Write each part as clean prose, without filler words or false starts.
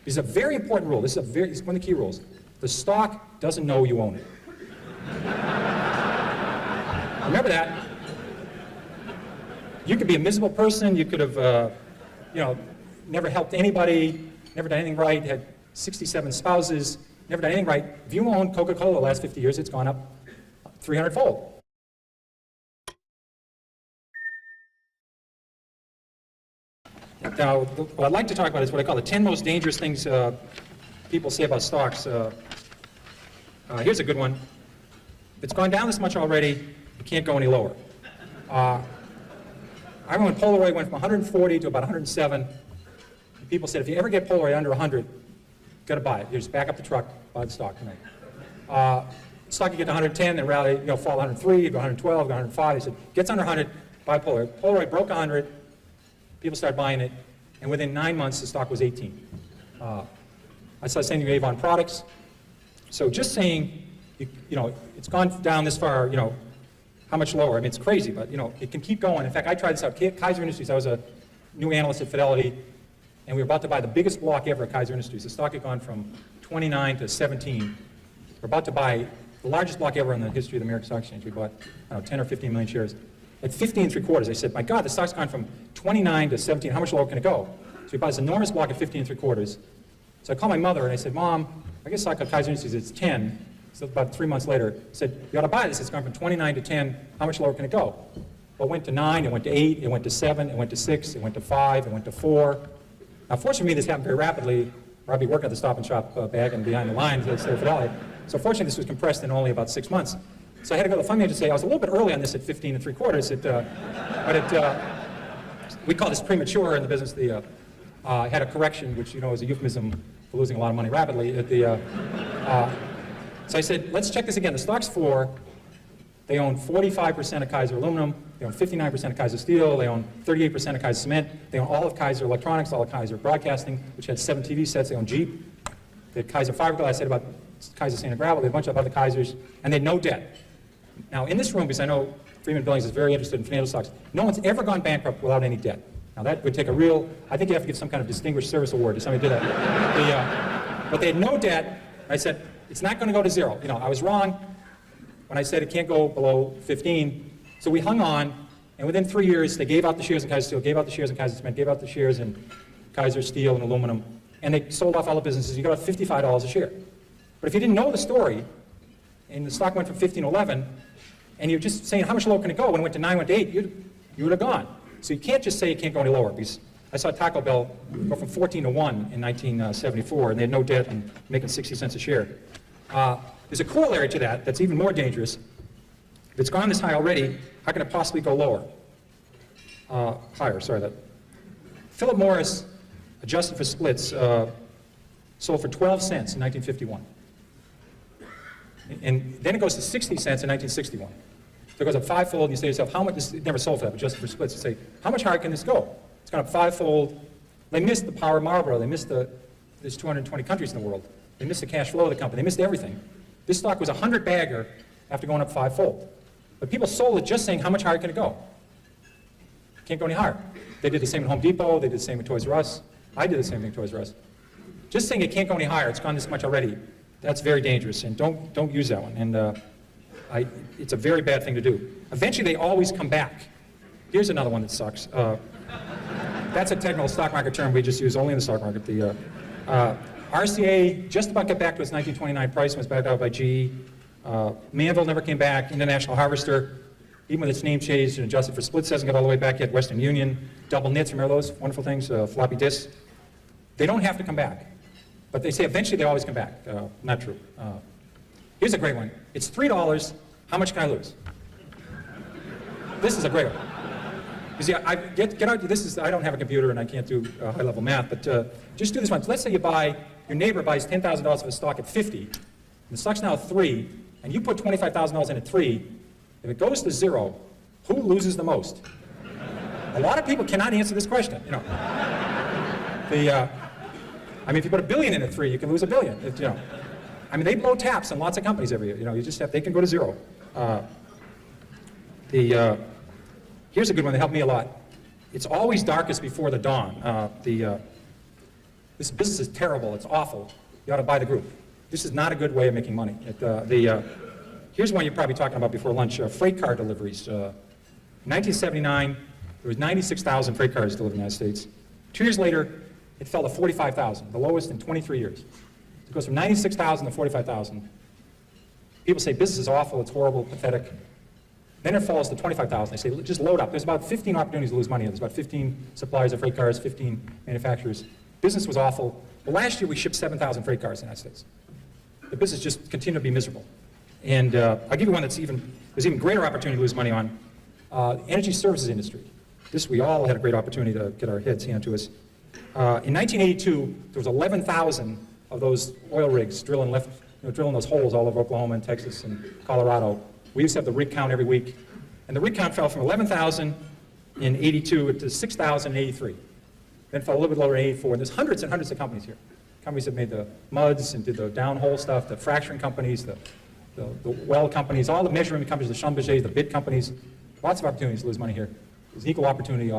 This is a very important rule. This is one of the key rules. The stock doesn't know you own it. Remember that. You could be a miserable person. You could have, never helped anybody, never done anything right, had 67 spouses, never done anything right. If you own Coca-Cola the last 50 years, it's gone up 300-fold. Now, what I'd like to talk about is what I call the 10 most dangerous things people say about stocks. Here's a good one. If it's gone down this much already, it can't go any lower. I remember when Polaroid went from 140 to about 107. People said, if you ever get Polaroid under 100, you've got to buy it. You just back up the truck, buy the stock tonight. Stock you get to 110, then rally, fall 103, you go 112, go 105. They said, gets under 100, buy Polaroid. Polaroid broke 100. People started buying it, and within 9 months, the stock was 18. I saw the same thing with Avon Products. So just saying, it's gone down this far, how much lower? I mean, it's crazy, but, it can keep going. In fact, I tried this out. Kaiser Industries, I was a new analyst at Fidelity, and we were about to buy the biggest block ever at Kaiser Industries. The stock had gone from 29 to 17. We're about to buy the largest block ever in the history of the American Stock Exchange. We bought, 10 or 15 million shares. At 15.75, I said, my God, the stock's gone from 29 to 17. How much lower can it go? So we bought this enormous block at 15.75. So I called my mother and I said, Mom, I guess stock at Kaiser Industries, it's 10. So about 3 months later, I said, you ought to buy this. It's gone from 29 to 10. How much lower can it go? Well, it went to 9, it went to 8, it went to 7, it went to 6, it went to 5, it went to 4. Now, fortunately, this happened very rapidly, or I'd be working at the Stop and Shop back and behind the lines at Fidelity. So fortunately, this was compressed in only about 6 months. So I had to go to the fund manager and say, I was a little bit early on this at 15.75. We call this premature in the business. I had a correction, which is a euphemism for losing a lot of money rapidly. So I said, let's check this again. The stock's 4. They own 45% of Kaiser Aluminum. They own 59% of Kaiser Steel. They own 38% of Kaiser Cement. They own all of Kaiser Electronics, all of Kaiser Broadcasting, which had 7 TV sets. They own Jeep. They had Kaiser Fiberglass. I said about Kaiser Sand and Gravel. They had a bunch of other Kaisers, and they had no debt. Now, in this room, because I know Freeman Billings is very interested in financial stocks, no one's ever gone bankrupt without any debt. Now, that would take I think you have to give some kind of distinguished service award to somebody who did that. But they had no debt. I said, it's not going to go to 0. I was wrong when I said it can't go below 15. So we hung on, and within 3 years, they gave out the shares in Kaiser Steel, gave out the shares in Kaiser Cement, gave out the shares in Kaiser Steel and Aluminum, and they sold off all the businesses. You got $55 a share. But if you didn't know the story, and the stock went from 15 to 11, and you're just saying how much lower can it go? When it went to 9, went to 8, you would have gone. So you can't just say it can't go any lower, because I saw Taco Bell go from 14 to 1 in 1974, and they had no debt and making 60 cents a share. There's a corollary to that that's even more dangerous. If it's gone this high already, how can it possibly go lower? Higher, sorry. Philip Morris, adjusted for splits, sold for 12 cents in 1951. And then it goes to 60 cents in 1961. So it goes up 5-fold, and you say to yourself, how much, this never sold for that, but adjusted for splits, you say, how much higher can this go? It's gone up 5-fold. They missed the power of Marlboro. They missed there's 220 countries in the world. They missed the cash flow of the company. They missed everything. This stock was a 100-bagger after going up 5-fold. But people sold it just saying, how much higher can it go? Can't go any higher. They did the same at Home Depot. They did the same at Toys R Us. I did the same thing at Toys R Us. Just saying it can't go any higher, it's gone this much already, that's very dangerous, and don't use that one. And it's a very bad thing to do. Eventually, they always come back. Here's another one that sucks. That's a technical stock market term we just use only in the stock market. The RCA just about got back to its 1929 price, was backed out by GE. Manville never came back. International Harvester, even with its name changed and adjusted for splits, hasn't got all the way back yet. Western Union, double knits, remember those wonderful things? Floppy disks. They don't have to come back. But they say eventually they always come back. Not true. Here's a great one. It's $3. How much can I lose? This is a great one. You see, get out. I don't have a computer and I can't do high-level math, but just do this one. So let's say your neighbor buys $10,000 of a stock at 50, and the stock's now at 3, and you put $25,000 in at 3. If it goes to 0, who loses the most? A lot of people cannot answer this question. I mean, if you put $1 billion in at 3, you can lose $1 billion. I mean, they blow taps on lots of companies every year. They can go to 0. Here's a good one that helped me a lot. It's always darkest before the dawn. this business is terrible, it's awful, you ought to buy the group. This is not a good way of making money. Here's one you're probably talking about before lunch, freight car deliveries. In 1979, there was 96,000 freight cars delivered in the United States. 2 years later, it fell to 45,000, the lowest in 23 years. It goes from 96,000 to 45,000. People say business is awful, it's horrible, pathetic. Then it falls to 25,000. They say, just load up. There's about 15 opportunities to lose money. There's about 15 suppliers of freight cars, 15 manufacturers. Business was awful. Well, last year we shipped 7,000 freight cars in the United States. The business just continued to be miserable. And I'll give you one there's even greater opportunity to lose money on. Energy services industry. This we all had a great opportunity to get our heads handed to us. In 1982, there was 11,000 of those oil rigs drilling those holes all over Oklahoma and Texas and Colorado. We used to have the rig count every week. And the rig count fell from 11,000 in 82 to 6,000 in 83. Then fell a little bit lower in 84. And there's hundreds and hundreds of companies here. Companies that made the muds and did the downhole stuff, the fracturing companies, the well companies, all the measurement companies, the Schlumbergers, the bid companies. Lots of opportunities to lose money here. There's an equal opportunity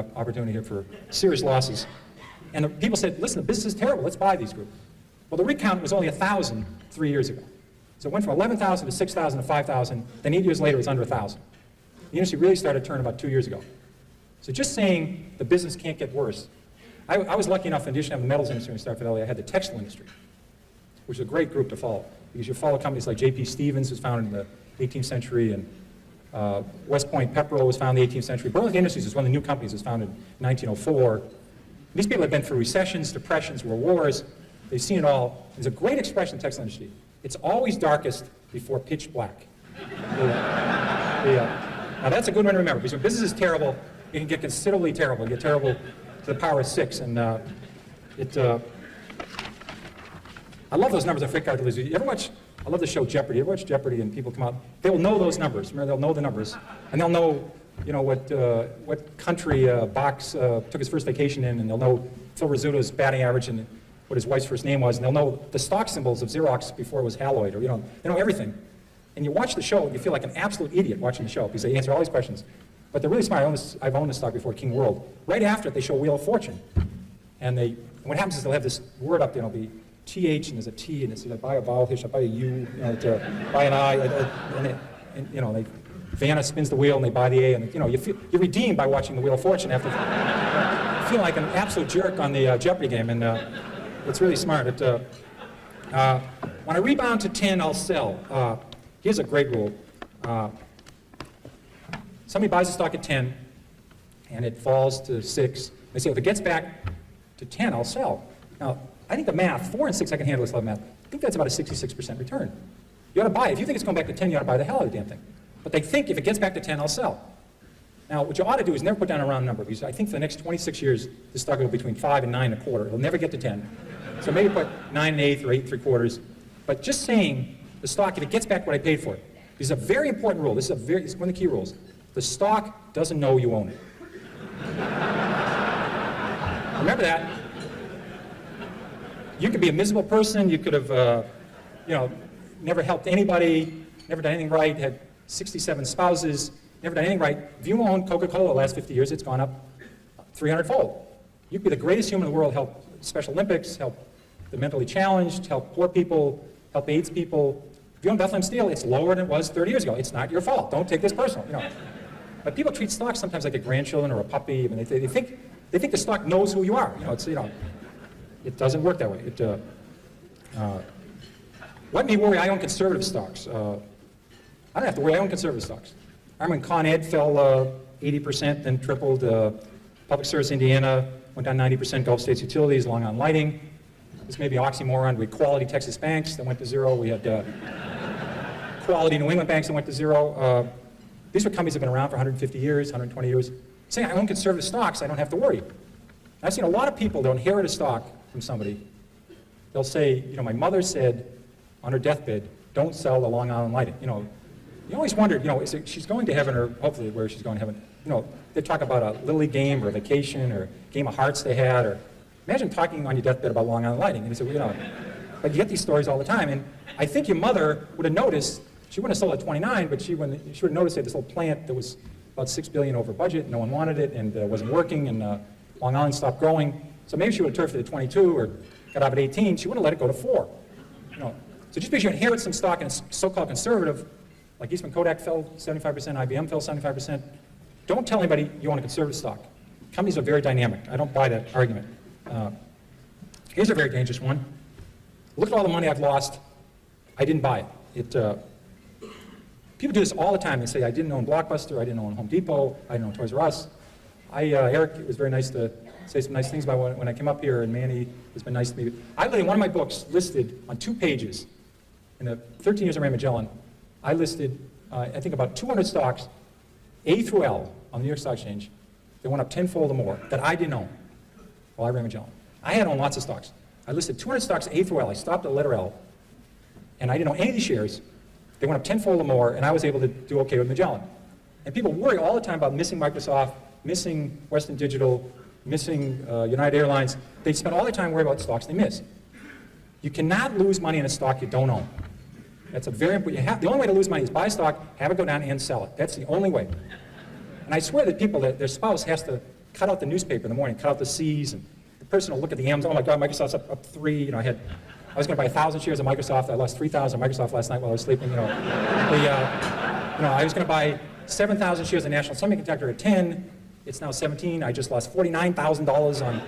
here for serious losses. And the people said, listen, the business is terrible, let's buy these groups. Well, the rig count was only 1,000 3 years ago. So it went from 11,000 to 6,000 to 5,000, then 8 years later it was under 1,000. The industry really started to turn about 2 years ago. So just saying the business can't get worse. I was lucky enough, in addition to have the metals industry when I started Fidelity, I had the textile industry, which is a great group to follow. Because you follow companies like J.P. Stevens, was founded in the 18th century, and West Point Pepperell was founded in the 18th century. Burlington Industries was one of the new companies that was founded in 1904. These people have been through recessions, depressions, world wars. They've seen it all. There's a great expression in the textile industry. It's always darkest before pitch black. Now that's a good one to remember, because when business is terrible, it can get considerably terrible. It can get terrible to the power of 6. And I love those numbers of freight car deliveries. You ever watch, I love the show Jeopardy. You ever watch Jeopardy and people come out, they'll know those numbers. Remember, they'll know the numbers. And they'll know, what country Box took his first vacation in, and they'll know Phil Rizzuto's batting average and what his wife's first name was, and they'll know the stock symbols of Xerox before it was Haloid, or, they know everything. And you watch the show, and you feel like an absolute idiot watching the show, because they answer all these questions. But they're really smart. I've owned this stock before, King World. Right after it, they show Wheel of Fortune. And what happens is they'll have this word up there, and it'll be TH, and there's a T, and it's, I buy a vowel here, I buy a U, buy an I, and Vanna spins the wheel, and they buy the A, and, you're redeemed by watching the Wheel of Fortune after feeling like an absolute jerk on the Jeopardy game, and it's really smart. When I rebound to 10, I'll sell. Here's a great rule. Somebody buys a stock at 10, and it falls to 6. They say, if it gets back to 10, I'll sell. Now, I think the math, 4 and 6, I can handle this level math. I think that's about a 66% return. You ought to buy it. If you think it's going back to 10, you ought to buy the hell out of the damn thing. But they think if it gets back to 10, I'll sell. Now, what you ought to do is never put down a round number, because I think for the next 26 years, this stock will be between 5 and 9 1/4. It'll never get to 10. So maybe put 9 1/8 or 8 3/4. But just saying the stock, if it gets back what I paid for it, this is a very important rule. This is one of the key rules. The stock doesn't know you own it. Remember that. You could be a miserable person. You could have, never helped anybody, never done anything right, had 67 spouses, never done anything right. If you own Coca-Cola the last 50 years, it's gone up 300-fold. You could be the greatest human in the world, help Special Olympics, help the mentally challenged, help poor people, help AIDS people. If you own Bethlehem Steel, it's lower than it was 30 years ago. It's not your fault. Don't take this personal. But people treat stocks sometimes like a grandchildren or a puppy. I mean, they think the stock knows who you are. It doesn't work that way. Let me worry. I own conservative stocks. I don't have to worry. I own conservative stocks. I remember when Con Ed fell 80%, then tripled. Public Service Indiana went down 90%. Gulf States Utilities, Long Island Lighting. This may be an oxymoron. We had Quality Texas Banks that went to zero. We had Quality New England Banks that went to zero. These were companies that have been around for 150 years, 120 years. Saying I own conservative stocks, I don't have to worry. I've seen a lot of people that inherit a stock from somebody. They'll say, my mother said on her deathbed, don't sell the Long Island Lighting. You always wondered, she's going to heaven, or hopefully where she's going to heaven. They talk about a Little League game or a vacation or a game of hearts they had, or imagine talking on your deathbed about Long Island Lighting. And they say, but you get these stories all the time. And I think your mother would have noticed, she wouldn't have sold at 29, but she would have noticed that this little plant that was about $6 billion over budget, no one wanted it, and wasn't working, and Long Island stopped growing. So maybe she would have turfed it at 22 or got out at 18, she wouldn't let it go to 4. You know, so just because you inherit some stock and it's so-called conservative, like Eastman Kodak fell 75%, IBM fell 75%, don't tell anybody you want a conservative stock. Companies are very dynamic. I don't buy that argument. Here's a very dangerous one. Look at all the money I've lost. I didn't buy it. People do this all the time. They say, I didn't own Blockbuster, I didn't own Home Depot, I didn't own Toys R Us. Eric, it was very nice to say some nice things about when I came up here, and Manny has been nice to me. I literally, one of my books listed on 2 pages, in the 13 years I ran Magellan, I listed, I think about 200 stocks, A through L, on the New York Stock Exchange, that went up tenfold or more, that I didn't own while I ran Magellan. I had owned lots of stocks. I listed 200 stocks A through L. I stopped at letter L, and I didn't own any of these shares. They went up tenfold or more, and I was able to do okay with Magellan. And people worry all the time about missing Microsoft, missing Western Digital, missing United Airlines. They spend all their time worrying about stocks they miss. You cannot lose money in a stock you don't own. That's a very important. The only way to lose money is buy stock, have it go down, and sell it. That's the only way. And I swear that people, their spouse has to cut out the newspaper in the morning, cut out the C's, and the person will look at the M's. Oh my God, Microsoft's up 3. You know, I was going to buy 1,000 shares of Microsoft. I lost 3,000 of Microsoft last night while I was sleeping. You know, I was going to buy 7,000 shares of National Semiconductor at 10. It's now 17. I just lost $49,000 on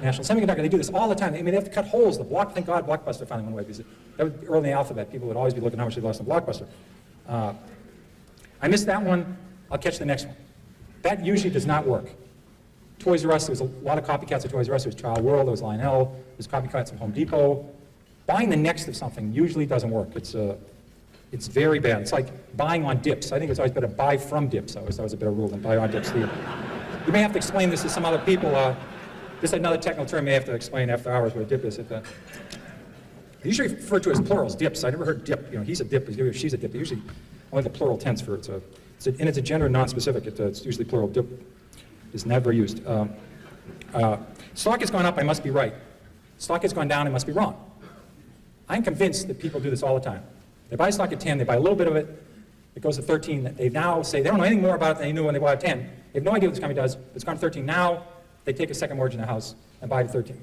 National Semiconductor. They do this all the time. I mean, they have to cut holes. Thank God Blockbuster finally went away, because that was early in the alphabet. People would always be looking how much they lost on Blockbuster. I missed that one. I'll catch the next one. That usually does not work. Toys R Us, there was a lot of copycats of Toys R Us. There was Child World, there was Lionel, there's copycats of Home Depot. Buying the next of something usually doesn't work. It's very bad. It's like buying on dips. I think it's always better to buy from dips. That was a better rule than buy on dips. You may have to explain this to some other people. This is another technical term I may have to explain after hours what a dip is. They usually refer to as plurals, dips. I never heard dip. You know, he's a dip, she's a dip. They usually only the plural tense for it. And it's a gender non-specific. It's usually plural. Dip is never used. Stock has gone up, I must be right. Stock has gone down, I must be wrong. I'm convinced that people do this all the time. They buy stock at 10, they buy a little bit of it, it goes to 13. They now say they don't know anything more about it than they knew when they bought at 10. They have no idea what this company does. It's gone to 13. Now they take a second mortgage in the house and buy it at 13.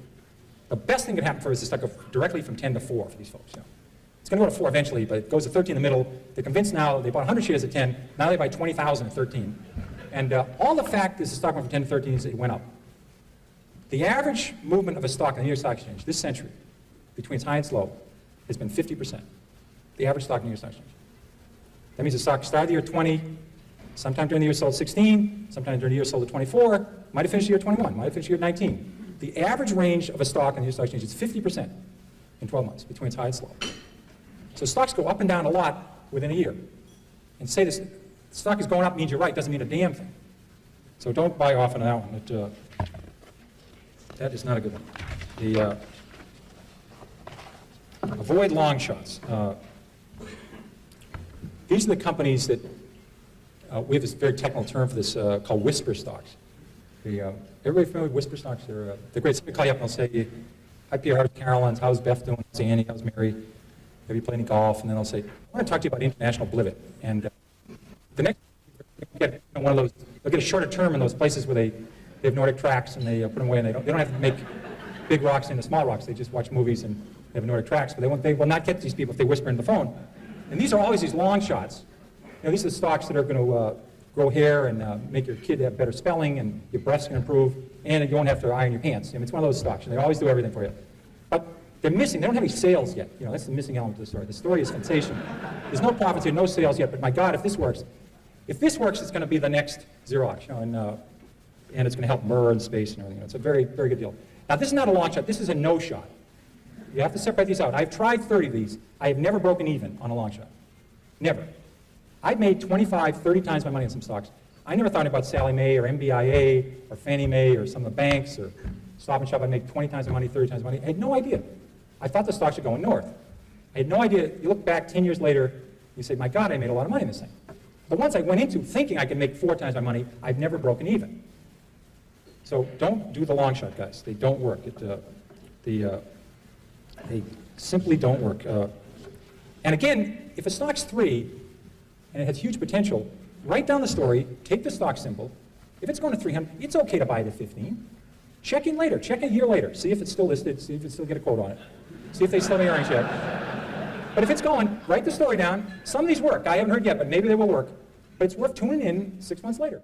The best thing that happen for us is to go directly from 10 to 4 for these folks. You know. It's going to go to 4 eventually, but it goes to 13 in the middle. They're convinced now they bought 100 shares at 10. Now they buy 20,000 at 13. And all the fact is the stock went from 10 to 13 is it went up. The average movement of a stock in the New York Stock Exchange this century, between its high and its low, has been 50%. The average stock in the New York Stock Exchange. That means the stock started the year 20, sometime during the year sold 16, sometime during the year sold at 24, might have finished the year 21, might have finished the year 19. The average range of a stock in the New York Stock Exchange is 50% in 12 months, between its high and its low. So stocks go up and down a lot within a year. And say this, stock is going up means you're right, doesn't mean a damn thing. So don't buy off on that one. That is not a good one. Avoid long shots. These are the companies that, we have this very technical term for this called whisper stocks. Everybody familiar with whisper stocks? They're great. Somebody call you up and they'll say, hi Pierre, how's Carolyn's, how's Beth doing, how's Annie, how's Mary, have you played any golf? And then they'll say, I want to talk to you about international blivet. And the next, get one of those, they'll get a shorter term in those places where they have Nordic tracks and they put them away and they don't have to make big rocks into small rocks. They just watch movies and they have Nordic tracks, but they will not get these people if they whisper into the phone. And these are always these long shots. You know, these are the stocks that are going to grow hair and make your kid have better spelling and your breasts can improve and you won't have to iron your pants. I mean, it's one of those stocks and they always do everything for you. But they're missing, they don't have any sales yet. You know, that's the missing element of the story. The story is sensational. There's no profits here, no sales yet, but my God, if this works, it's going to be the next Xerox, you know, and it's going to help Murr and space and everything. It's a very, very good deal. Now, this is not a long shot. This is a no shot. You have to separate these out. I've tried 30 of these. I have never broken even on a long shot. Never. I've made 25, 30 times my money in some stocks. I never thought about Sallie Mae or MBIA or Fannie Mae or some of the banks or Stop and Shop. I'd make 20 times my money, 30 times my money. I had no idea. I thought the stocks were going north. I had no idea. You look back 10 years later, you say, my God, I made a lot of money in this thing. But once I went into thinking I could make 4 times my money, I've never broken even. So don't do the long shot, guys. They don't work. They simply don't work. And again, if a stock's 3 and it has huge potential, write down the story, take the stock symbol. If it's going to 300, it's okay to buy it at 15. Check in later, check a year later, see if it's still listed, see if you still get a quote on it, see if they still have any earnings yet. But if it's going, write the story down. Some of these work. I haven't heard yet, but maybe they will work. But it's worth tuning in 6 months later.